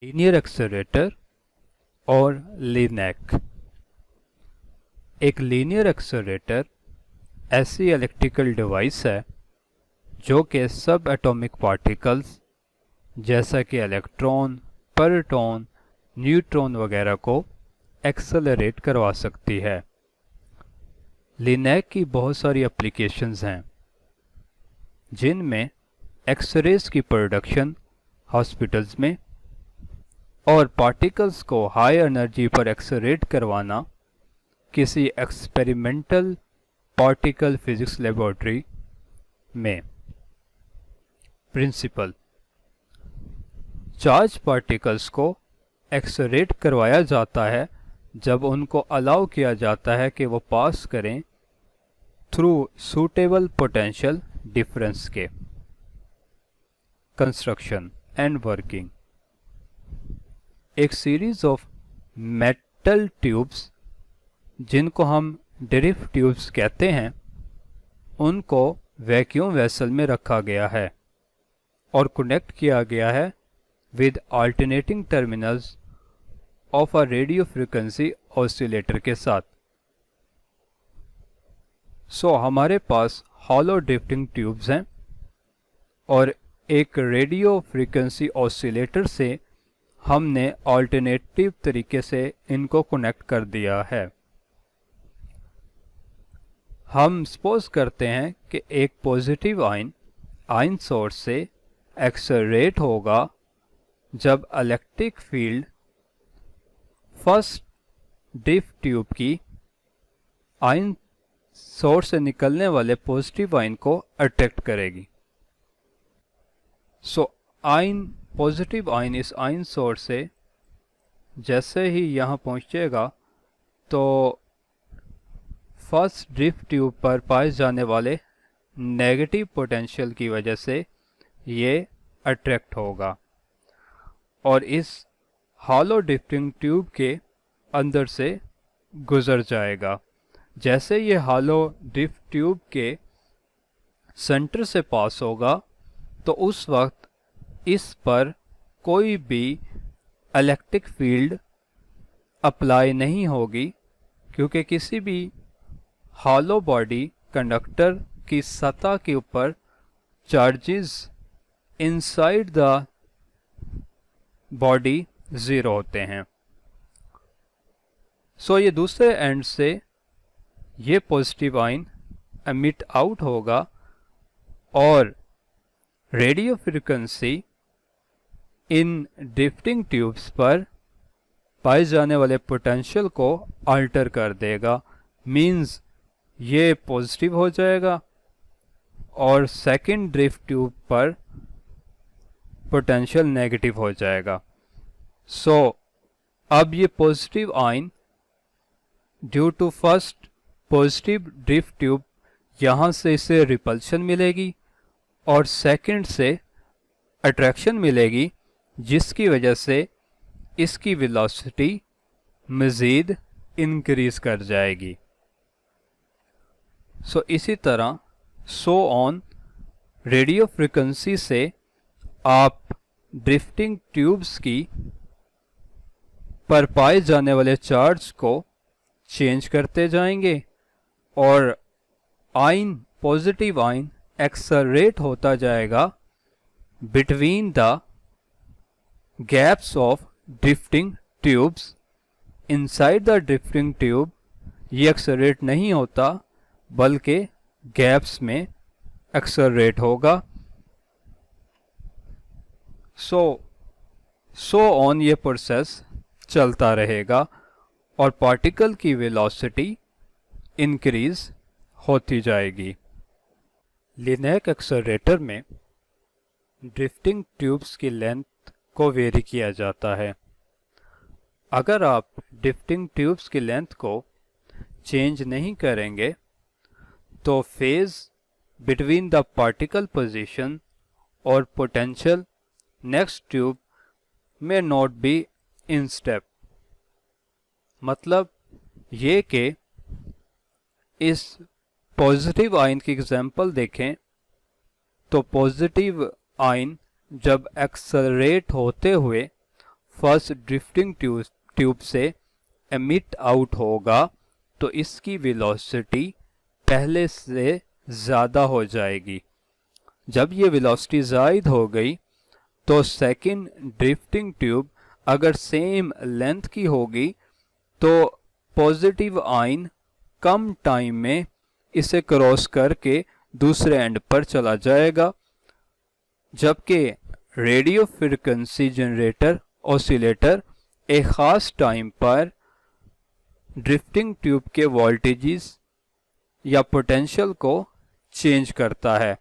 Linear accelerator और linac. एक linear accelerator ऐसी इलेक्ट्रिकल डिवाइस है जो कि सब एटॉमिक पार्टिकल्स जैसा कि इलेक्ट्रॉन, प्रोटॉन, न्यूट्रॉन वगैरह को एक्सेलरेट करवा सकती है। लिनैक की बहुत सारी एप्लीकेशंस हैं जिनमें एक्सरेज की प्रोडक्शन हॉस्पिटल्स में और पार्टिकल्स को हाई एनर्जी पर एक्सेलरेट करवाना किसी एक्सपेरिमेंटल पार्टिकल फिजिक्स लेबोरेटरी में। प्रिंसिपल: चार्ज पार्टिकल्स को एक्सेलरेट करवाया जाता है जब उनको अलाउ किया जाता है कि वो पास करें थ्रू सूटेबल पोटेंशियल डिफरेंस के। कंस्ट्रक्शन एंड वर्किंग: एक सीरीज ऑफ मेटल ट्यूब्स जिनको हम ड्रिफ्ट ट्यूब्स कहते हैं उनको वैक्यूम वेसल में रखा गया है और कनेक्ट किया गया है with alternating terminals of a radio frequency oscillator के साथ। हमारे पास हॉलो ड्रिफ्टिंग ट्यूब्स हैं और एक रेडियो फ्रीक्वेंसी ऑसिलेटर से हमने अल्टरनेटिव तरीके से इनको कनेक्ट कर दिया है। हम सपोज करते हैं कि एक पॉजिटिव आयन सोर्स से एक्सेलरेट होगा जब electric field first drift tube की आयन सोर्स से निकलने वाले पॉजिटिव आयन को अट्रैक्ट करेगी। पॉजिटिव आयन इस आयन सोर्स से जैसे ही यहाँ पहुँचेगा तो फर्स्ट ड्रिफ्ट ट्यूब पर पाए जाने वाले नेगेटिव पोटेंशियल की वजह से ये अट्रैक्ट होगा और इस हॉलो ड्रिफ्टिंग ट्यूब के अंदर से गुजर जाएगा। जैसे ये हॉलो ड्रिफ्ट ट्यूब के सेंटर से पास होगा तो उस वक्त इस पर कोई भी इलेक्ट्रिक फील्ड अप्लाई नहीं होगी क्योंकि किसी भी हॉलो बॉडी कंडक्टर की सतह के ऊपर charges inside the body zero होते हैं। ये दूसरे एंड से ये पॉजिटिव आयन एमिट आउट होगा और radio frequency in drifting tubes पर पाए जाने वाले पोटेंशियल को अल्टर कर देगा। मींस ये पॉजिटिव हो जाएगा और सेकंड ड्रिफ्ट ट्यूब पर पोटेंशियल नेगेटिव हो जाएगा। अब ये positive ion due to first positive drift tube यहाँ से इसे रिपल्शन मिलेगी और सेकंड से अट्रैक्शन मिलेगी जिसकी वजह से इसकी वेलोसिटी मज़ीद इंक्रीज कर जाएगी। इसी तरह ऑन रेडियो फ्रीक्वेंसी से आप ड्रिफ्टिंग ट्यूब्स की पर पाए जाने वाले चार्ज को चेंज करते जाएंगे और पॉजिटिव आयन एक्सेलरेट होता जाएगा between the gaps of drifting tubes. Inside the drifting tube ये एक्सेलरेट नहीं होता बल्कि गैप्स में एक्सेलरेट होगा। ऑन ये प्रोसेस चलता रहेगा और पार्टिकल की वेलोसिटी इंक्रीज होती जाएगी। लिनैक एक्सेलरेटर में ड्रिफ्टिंग ट्यूब्स की लेंथ को वेरी किया जाता है। अगर आप ड्रिफ्टिंग ट्यूब्स की लेंथ को चेंज नहीं करेंगे तो phase between the particle position और पोटेंशियल नेक्स्ट ट्यूब में नॉट बी इन स्टेप। मतलब ये कि इस पॉजिटिव आयन की एग्जांपल देखें तो पॉजिटिव आयन जब एक्सेलरेट होते हुए फर्स्ट ड्रिफ्टिंग ट्यूब से एमिट आउट होगा तो इसकी वेलोसिटी पहले से ज़्यादा हो जाएगी। जब ये वेलोसिटी ज़ायद हो गई तो सेकंड ड्रिफ्टिंग ट्यूब अगर सेम लेंथ की होगी तो पॉजिटिव आयन कम टाइम में इसे क्रॉस करके दूसरे एंड पर चला जाएगा, जबकि रेडियो फ्रीक्वेंसी जनरेटर ऑसिलेटर एक ख़ास टाइम पर ड्रिफ्टिंग ट्यूब के वोल्टेजेस या पोटेंशियल को चेंज करता है,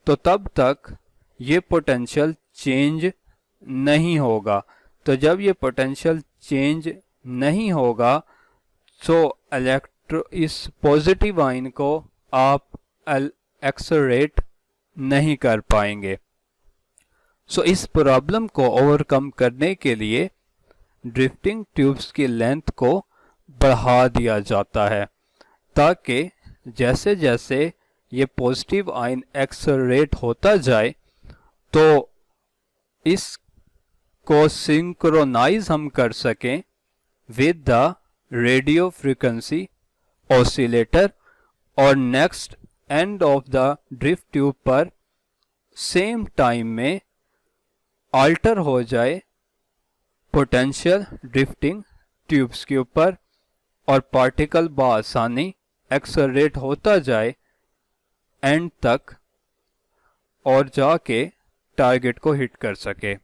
तो तब तक ये पोटेंशियल चेंज नहीं होगा। तो जब ये पोटेंशियल चेंज नहीं होगा तो इस पॉजिटिव आयन को आप एक्सेलरेट नहीं कर पाएंगे। सो इस प्रॉब्लम को ओवरकम करने के लिए ड्रिफ्टिंग ट्यूब्स की लेंथ को बढ़ा दिया जाता है, ताकि जैसे जैसे ये पॉजिटिव आयन एक्सेलरेट होता जाए तो इसको सिंक्रोनाइज हम कर सकें with the radio frequency oscillator और next end of the drift tube पर सेम टाइम में अल्टर हो जाए पोटेंशियल ड्रिफ्टिंग ट्यूब्स के ऊपर और पार्टिकल बआसानी एक्सेलरेट होता जाए एंड तक और जाके टारगेट को हिट कर सके।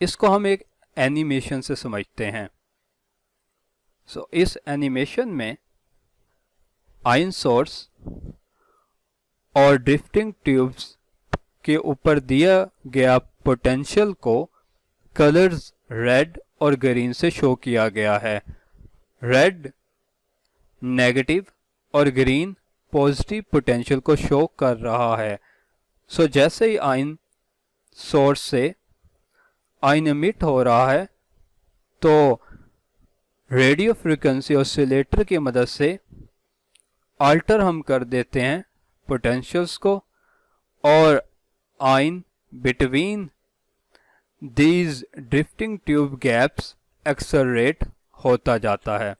इसको हम एक एनिमेशन से समझते हैं। सो इस एनिमेशन में आयन सोर्स और ड्रिफ्टिंग ट्यूब्स के ऊपर दिया गया पोटेंशियल को कलर्स रेड और ग्रीन से शो किया गया है। रेड नेगेटिव और ग्रीन पॉजिटिव पोटेंशियल को शो कर रहा है। सो जैसे ही आयन सोर्स से आयन एमिट हो रहा है तो रेडियो फ्रीक्वेंसी ऑसिलेटर की मदद से अल्टर हम कर देते हैं पोटेंशियल्स को और ion between these drifting tube gaps accelerate होता जाता है।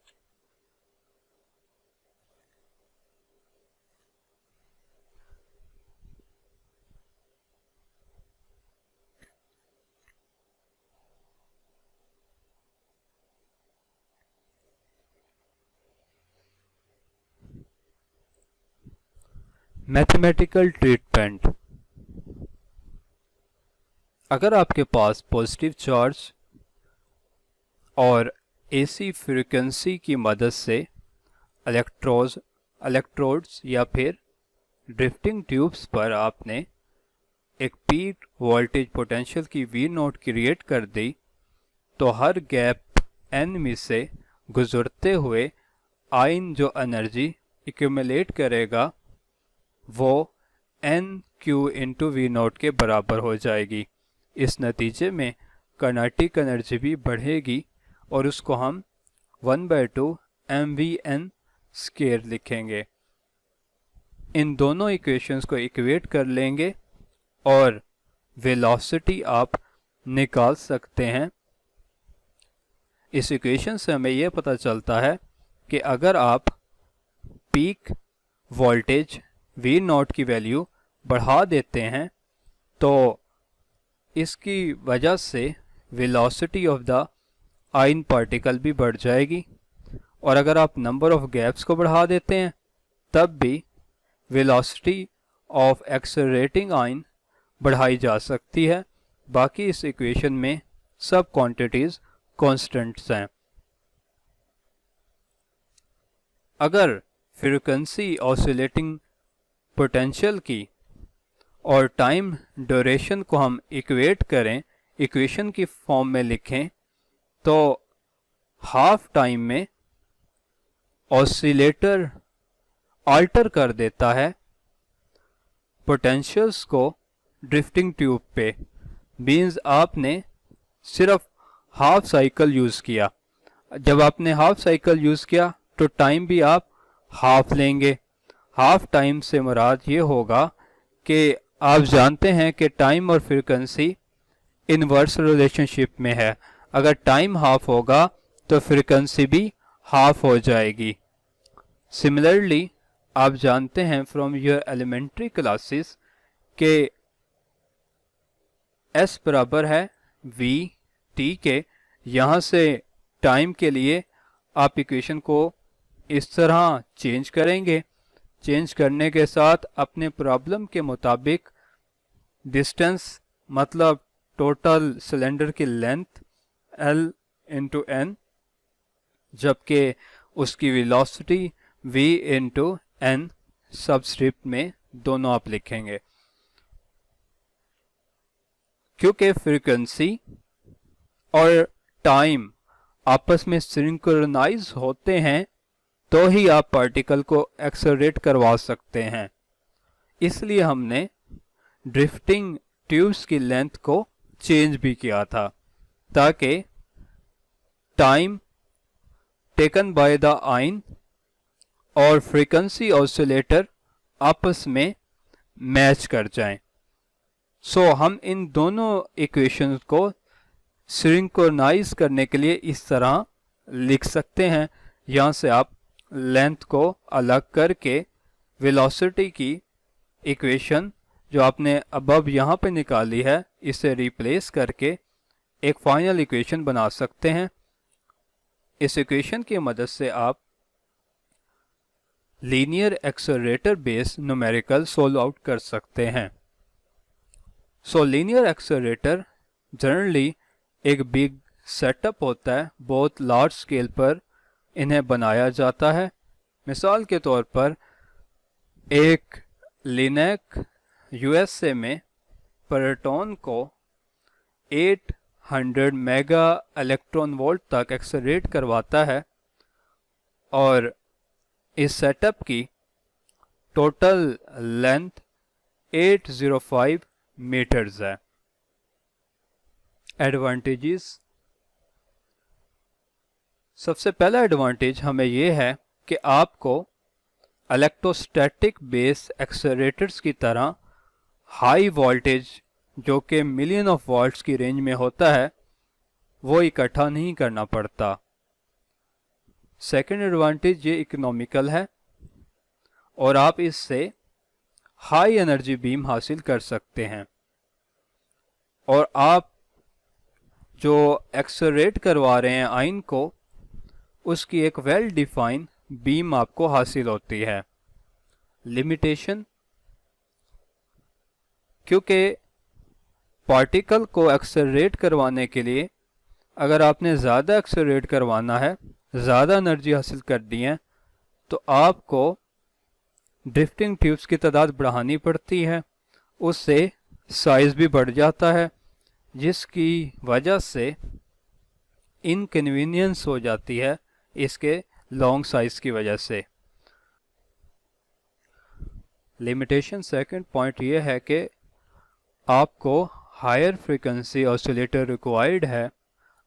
Mathematical treatment. अगर आपके पास पॉजिटिव चार्ज और एसी फ्रीक्वेंसी की मदद से इलेक्ट्रोड्स या फिर ड्रिफ्टिंग ट्यूब्स पर आपने एक पीक वोल्टेज पोटेंशियल की वी नोट क्रिएट कर दी, तो हर गैप एन में से गुजरते हुए आयन जो एनर्जी एक्यूमुलेट करेगा वो n q into V naught के बराबर हो जाएगी। इस नतीजे में काइनेटिक एनर्जी भी बढ़ेगी और उसको हम 1/2 mvn स्क्वायर लिखेंगे। इन दोनों इक्वेशंस को इक्वेट कर लेंगे और वेलोसिटी आप निकाल सकते हैं। इस इक्वेशन से हमें यह पता चलता है कि अगर आप पीक वोल्टेज वी नॉट की वैल्यू बढ़ा देते हैं तो इसकी वजह से velocity of the ion particle भी बढ़ जाएगी, और अगर आप नंबर ऑफ गैप्स को बढ़ा देते हैं तब भी वेलोसिटी ऑफ एक्सेलरेटिंग आयन बढ़ाई जा सकती है। बाकी इस इक्वेशन में सब क्वांटिटीज कॉन्स्टेंट्स हैं। अगर फ्रीक्वेंसी ऑसिलेटिंग पोटेंशियल की और टाइम ड्यूरेशन को हम इक्वेट करें, इक्वेशन की फॉर्म में लिखें, तो हाफ टाइम में ऑसिलेटर अल्टर कर देता है पोटेंशियल्स को ड्रिफ्टिंग ट्यूब पे। मीन्स आपने सिर्फ हाफ साइकिल यूज़ किया। जब आपने हाफ साइकिल यूज़ किया तो टाइम भी आप हाफ लेंगे। हाफ टाइम से मुराद ये होगा कि आप जानते हैं कि टाइम और फ्रीक्वेंसी इनवर्स रिलेशनशिप में है। अगर टाइम हाफ होगा तो फ्रीक्वेंसी भी हाफ हो जाएगी। सिमिलरली आप जानते हैं फ्रॉम योर एलिमेंट्री क्लासेस के S बराबर है v t के। यहाँ से टाइम के लिए आप इक्वेशन को इस तरह चेंज करेंगे। चेंज करने के साथ अपने प्रॉब्लम के मुताबिक डिस्टेंस मतलब टोटल सिलेंडर की लेंथ L इंटू n, जबकि उसकी velocity v into n subscript में दोनों आप लिखेंगे। क्योंकि फ्रीक्वेंसी और टाइम आपस में सिंक्रोनाइज होते हैं तो ही आप पार्टिकल को एक्सेलरेट करवा सकते हैं। इसलिए हमने ड्रिफ्टिंग ट्यूब्स की लेंथ को चेंज भी किया था ताकि टाइम टेकन बाय द आइन और फ्रीक्वेंसी ऑसिलेटर आपस में मैच कर जाएं। सो हम इन दोनों इक्वेशंस को सिंक्रोनाइज करने के लिए इस तरह लिख सकते हैं। यहाँ से आप लेंथ को अलग करके वेलोसिटी की इक्वेशन जो आपने अबव यहाँ पे निकाली है इसे रिप्लेस करके एक फाइनल इक्वेशन बना सकते हैं। इस इक्वेशन की मदद से आप linear accelerator based numerical solve out कर सकते हैं। सो लीनियर एक्सेलरेटर जनरली एक बिग सेटअप होता है, बहुत लार्ज स्केल पर इन्हें बनाया जाता है। मिसाल के तौर पर एक लिनैक यूएसए में प्रोटॉन को 800 मेगा इलेक्ट्रॉन वोल्ट तक एक्सेलरेट करवाता है और इस सेटअप की टोटल लेंथ 805 मीटर्स है। एडवांटेजेस, सबसे पहला एडवांटेज हमें यह है कि आपको इलेक्ट्रोस्टैटिक बेस एक्सेलरेटर्स की तरह हाई वोल्टेज जो कि मिलियन ऑफ वोल्ट्स की रेंज में होता है वो इकट्ठा नहीं करना पड़ता। सेकेंड एडवांटेज ये इकोनॉमिकल है और आप इससे हाई एनर्जी बीम हासिल कर सकते हैं और आप जो एक्सेलरेट करवा रहे हैं आइन को उसकी एक वेल डिफाइन बीम आपको हासिल होती है। लिमिटेशन, क्योंकि पार्टिकल को एक्सेलरेट करवाने के लिए अगर आपने ज़्यादा एक्सेलरेट करवाना है, ज़्यादा एनर्जी हासिल करनी है तो आपको ड्रिफ्टिंग ट्यूब्स की तादाद बढ़ानी पड़ती है, उससे साइज़ भी बढ़ जाता है जिसकी वजह से इनकन्वीनियंस हो जाती है इसके लॉन्ग साइज की वजह से। लिमिटेशन सेकंड पॉइंट ये है कि आपको हायर फ्रीक्वेंसी ऑसिलेटर रिक्वायर्ड है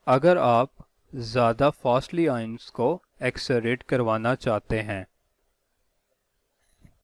अगर आप ज़्यादा फास्टली आइंस को एक्सेलरेट करवाना चाहते हैं।